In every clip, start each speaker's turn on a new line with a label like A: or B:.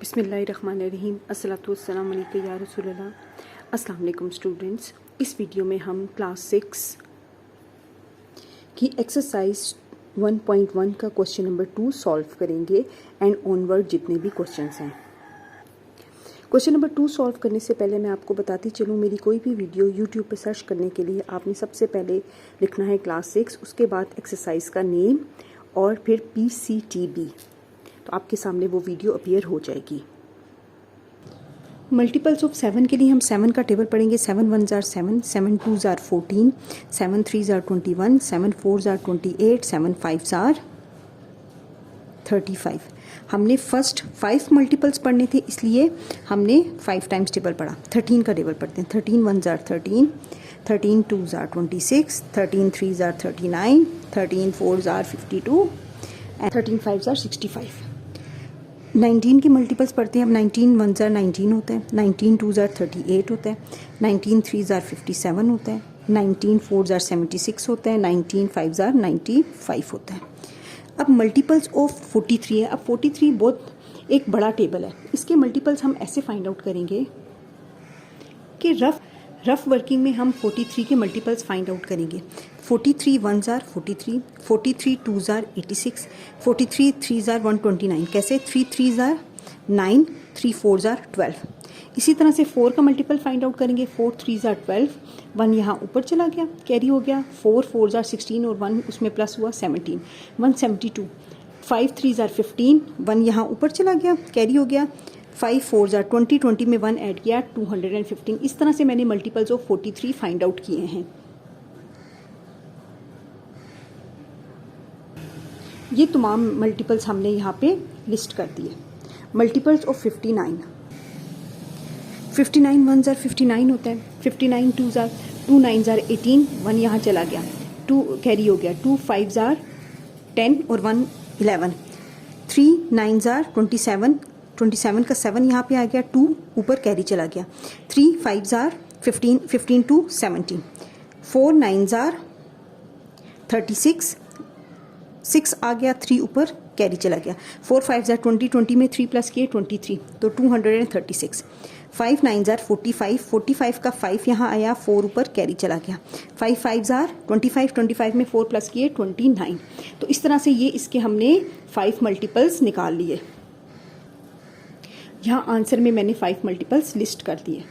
A: बिस्मिल्लाहिर्रहमानिर्रहीम अस्सलातु वस्सलामु अलैका या रसूलल्लाह। अस्सलाम वालेकुम स्टूडेंट्स। इस वीडियो में हम क्लास 6 की एक्सरसाइज 1.1 का क्वेश्चन नंबर 2 सॉल्व करेंगे एंड ऑनवर्ड जितने भी क्वेश्चंस हैं। क्वेश्चन नंबर 2 सॉल्व करने से पहले मैं आपको बताती चलूँ, मेरी कोई भी वीडियो यूट्यूब पर सर्च करने के लिए आपने सबसे पहले लिखना है क्लास 6, उसके बाद एक्सरसाइज का नेम और फिर PCTB, तो आपके सामने वो वीडियो अपीयर हो जाएगी। मल्टीपल्स ऑफ 7 के लिए हम 7 का टेबल पढ़ेंगे। 7 1 jar 7, 7 2 jar 14, 7 3 jar 21, 7 4 jar 28, 7 5 jar 35। हमने फर्स्ट 5 मल्टीपल्स पढ़ने थे, इसलिए हमने 5 टाइम्स टेबल पढ़ा। 13 का टेबल पढ़ते हैं। 13 1 jar 13, 13 2 jar 26, 13 3 jar 39, 13 4 jar 52 and 13 5 jar 65। 19 के मल्टीपल्स पढ़ते हैं। अब 19 1 जार 19 होता है, 19 2 जार 38 होता है, 19 3 जार 57 होता है, 19 4 जार 76 होता है, 19 5 जार 95 होता है। अब मल्टीपल्स ऑफ 43 है। अब 43 बहुत एक बड़ा टेबल है, इसके मल्टीपल्स हम ऐसे फाइंड आउट करेंगे कि रफ वर्किंग में हम 43 के मल्टीपल्स फाइंड आउट करेंगे। 43 1 जार 43, 43 2 जार 86, 43 3 जार 129। कैसे? 3 3 जार 9, 3 4 जार 12। इसी तरह से 4 का मल्टीपल फाइंड आउट करेंगे। 4 3 जार 12, 1 यहाँ ऊपर चला गया, कैरी हो गया। 4 4 जार 16 और 1 उसमें प्लस हुआ 17, 172। 5 3 जार 15, 1 यहाँ ऊपर चला गया, कैरी हो गया। 5 4 जार 20, 20 में 1 ऐड किया 215। इस तरह से मैंने मल्टीपल्स ऑफ 43 फाइंड आउट किए हैं। ये तमाम मल्टीपल्स हमने यहाँ पे लिस्ट कर दिए। मल्टीपल्स ऑफ 59, 59 1 जार 59 होता है, 59 2 जार 2 9 जार 18, 1 यहाँ चला गया, 2 कैरी हो गया, 2 5 जार 10 और 1 11, 3 9 जार 27, 27 का 7 यहाँ पे आ गया, 2 ऊपर कैरी चला गया, 3 5 जार 15, 15 2 17, 4 9 जार 36, 6 आ गया, 3 ऊपर कैरी चला गया, 4 5 जार 20, 20 में 3 प्लस किए 23, तो 236। 5 9 जार 45, 45 का 5 यहाँ आया, 4 ऊपर कैरी चला गया, 5 5 जार 25, 25 में 4 प्लस किए 29। तो इस तरह से ये इसके हमने 5 मल्टीपल्स निकाल लिए। यहाँ आंसर में मैंने 5 मल्टीपल्स लिस्ट कर दिए।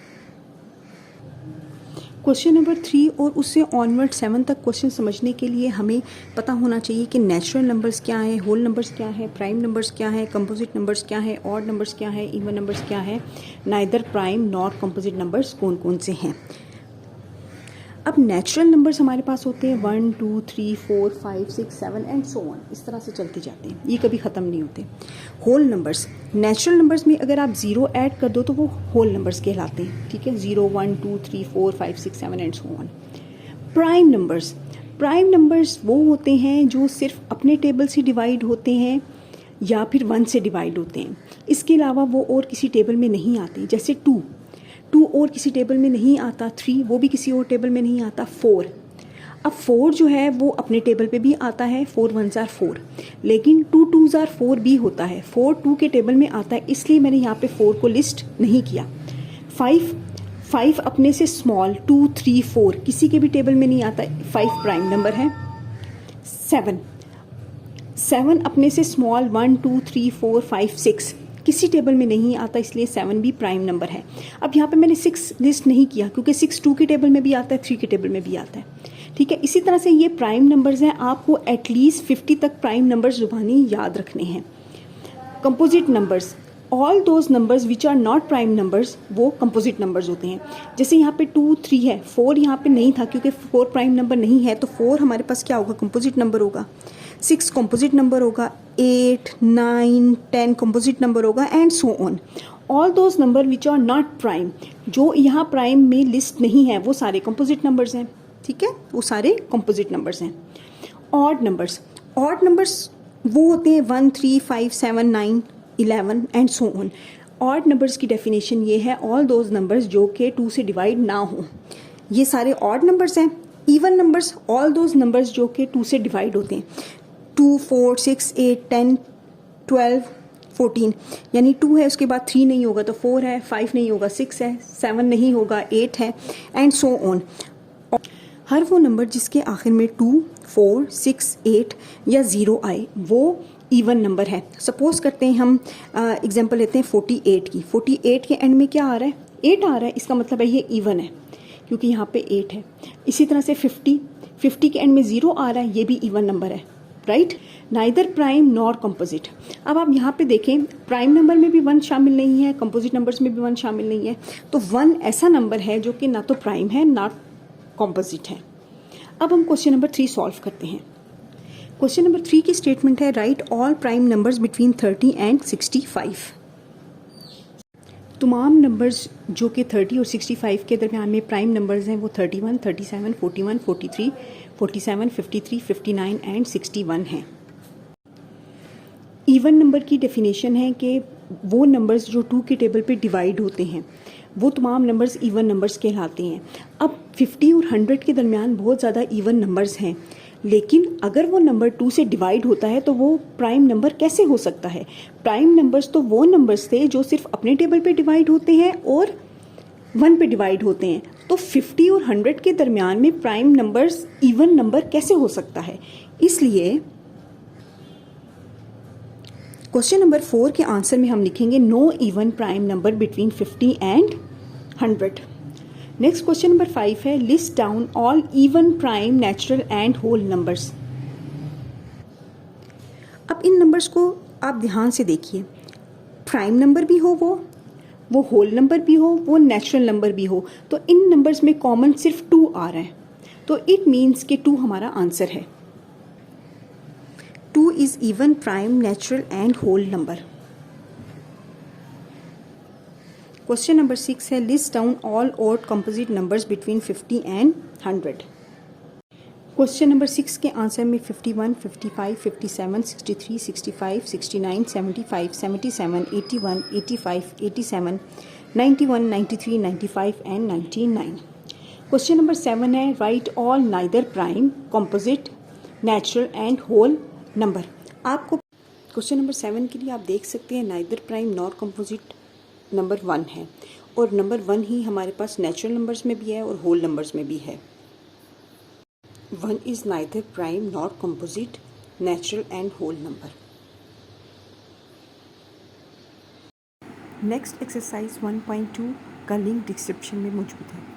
A: क्वेश्चन नंबर 3 और उससे ऑनवर्ड 7 तक क्वेश्चन समझने के लिए हमें पता होना चाहिए कि नेचुरल नंबर्स क्या है, होल नंबर्स क्या है, प्राइम नंबर्स क्या है, कंपोजिट नंबर्स क्या है, ऑड नंबर्स क्या है, इवन नंबर्स क्या है, neither prime nor composite numbers कौन कौन से हैं। अब नेचुरल नंबर्स हमारे पास होते हैं 1 2 3 4 5 6 7 एंड सो ऑन, इस तरह से चलते जाते हैं, ये कभी ख़त्म नहीं होते। होल नंबर्स, नेचुरल नंबर्स में अगर आप 0 ऐड कर दो तो वो होल नंबर्स कहलाते हैं, ठीक है। 0 1 2 3 4 5 6 7 and so on. Prime numbers, prime numbers वो होते हैं जो सिर्फ अपने टेबल से डिवाइड होते हैं या फिर 1 से डिवाइड होते हैं, इसके अलावा वो और किसी टेबल में नहीं आते। जैसे 2 और किसी टेबल में नहीं आता, 3 वो भी किसी और टेबल में नहीं आता, 4। अब 4 जो है वो अपने टेबल पे भी आता है, 4 1 जार 4, लेकिन 2 2 जार 4 भी होता है, 4 2 के टेबल में आता है, इसलिए मैंने यहाँ पे 4 को लिस्ट नहीं किया। 5 अपने से स्मॉल 2 3 4 किसी के भी टेबल में नहीं आता, 5 प्राइम नंबर है। 7 अपने से स्मॉल 1 2 3 4 5 6 किसी टेबल में नहीं आता, इसलिए 7 भी प्राइम नंबर है। अब यहाँ पे मैंने 6 लिस्ट नहीं किया क्योंकि 6 2 के टेबल में भी आता है, 3 के टेबल में भी आता है, ठीक है। इसी तरह से ये प्राइम नंबर्स हैं, आपको एटलीस्ट 50 तक प्राइम नंबर्स जुबानी याद रखने हैं। Composite numbers, all those numbers which are not prime numbers वो कंपोजिट नंबर्स होते हैं। जैसे यहाँ पे 2 3 है, 4 यहाँ पे नहीं था क्योंकि 4 प्राइम नंबर नहीं है, तो 4 हमारे पास क्या होगा, कंपोजिट नंबर होगा। 6 कंपोजिट नंबर होगा, 8 9 10 कंपोजिट नंबर होगा and so on. All those number which are not prime, जो यहाँ प्राइम में लिस्ट नहीं है, वो सारे कंपोजिट नंबर्स हैं, ठीक है, वो सारे कंपोजिट नंबर्स हैं। ऑड नंबर्स, ऑड नंबर्स वो होते हैं 1 3 5 7 9 11 and so on. Odd numbers की डेफिनेशन ये है, ऑल दोज नंबर्स जो कि 2 से डिवाइड ना हो, ये सारे ऑड नंबर्स हैं। Even numbers, all those numbers जो कि 2 से डिवाइड होते हैं, 2 4 6 8 10 12 14, यानी 2 है, उसके बाद 3 नहीं होगा तो 4 है, 5 नहीं होगा 6 है, 7 नहीं होगा 8 है, एंड सो ऑन। हर वो नंबर जिसके आखिर में 2, 4, 6, 8 या 0 आए वो इवन नंबर है। सपोज करते हैं हम एग्जांपल लेते हैं 48 की। 48 के एंड में क्या आ रहा है? 8 आ रहा है, इसका मतलब है ये इवन है क्योंकि यहाँ पे 8 है। इसी तरह से 50 के एंड में 0 आ रहा है, ये भी इवन नंबर है, right. Neither prime nor composite. अब आप यहाँ पे देखें, प्राइम नंबर में भी 1 शामिल नहीं है, कंपोजिट नंबर्स में भी 1 शामिल नहीं है, तो 1 ऐसा नंबर है जो कि ना तो प्राइम है ना कंपोजिट है। अब हम क्वेश्चन नंबर 3 सॉल्व करते हैं। क्वेश्चन नंबर 3 की स्टेटमेंट है, write all prime numbers between 30 and 65। तमाम नंबर्स जो कि 30 और 65 के दरमियान में प्राइम नंबर्स हैं वो 31, 37, 41, 43, 47, 53, 59 एंड 61 हैं। इवन नंबर की डेफिनेशन है कि वो नंबर्स जो 2 के टेबल पे डिवाइड होते हैं वो तमाम नंबर्स इवन नंबर्स कहलाते हैं। अब 50 और 100 के दरमियान बहुत ज़्यादा इवन नंबर्स हैं, लेकिन अगर वो नंबर 2 से डिवाइड होता है तो वो प्राइम नंबर कैसे हो सकता है? प्राइम नंबर्स तो वो नंबर्स थे जो सिर्फ अपने टेबल पे डिवाइड होते हैं और 1 पे डिवाइड होते हैं। तो 50 और 100 के दरमियान में प्राइम नंबर्स इवन नंबर कैसे हो सकता है? इसलिए क्वेश्चन नंबर 4 के आंसर में हम लिखेंगे no even prime number between 50 and 100। Next question number 5 है, list down all even prime natural and whole numbers. अब इन नंबर्स को आप ध्यान से देखिए, प्राइम नंबर भी हो वो होल नंबर भी हो, वो नेचुरल नंबर भी हो, तो इन नंबर्स में कॉमन सिर्फ 2 आ रहा है, तो इट मीन्स कि 2 हमारा आंसर है। 2 is even prime natural and whole number. Question number 6 है, list down all odd composite numbers between 50 and 100। Question number 6 के आंसर में 51, 55, 57, 63, 65, 69, 75, 77, 81, 85, 87, 91, 93, 95 एंड 99। क्वेश्चन नंबर 7 है, write all neither prime, composite, natural and whole number. आपको question number 7 के लिए आप देख सकते हैं neither prime nor composite number 1 है, और नंबर 1 ही हमारे पास नेचुरल नंबर्स में भी है और होल नंबर्स में भी है। 1 is neither prime nor composite, natural and whole number. Next exercise 1.2 का लिंक डिस्क्रिप्शन में मौजूद है।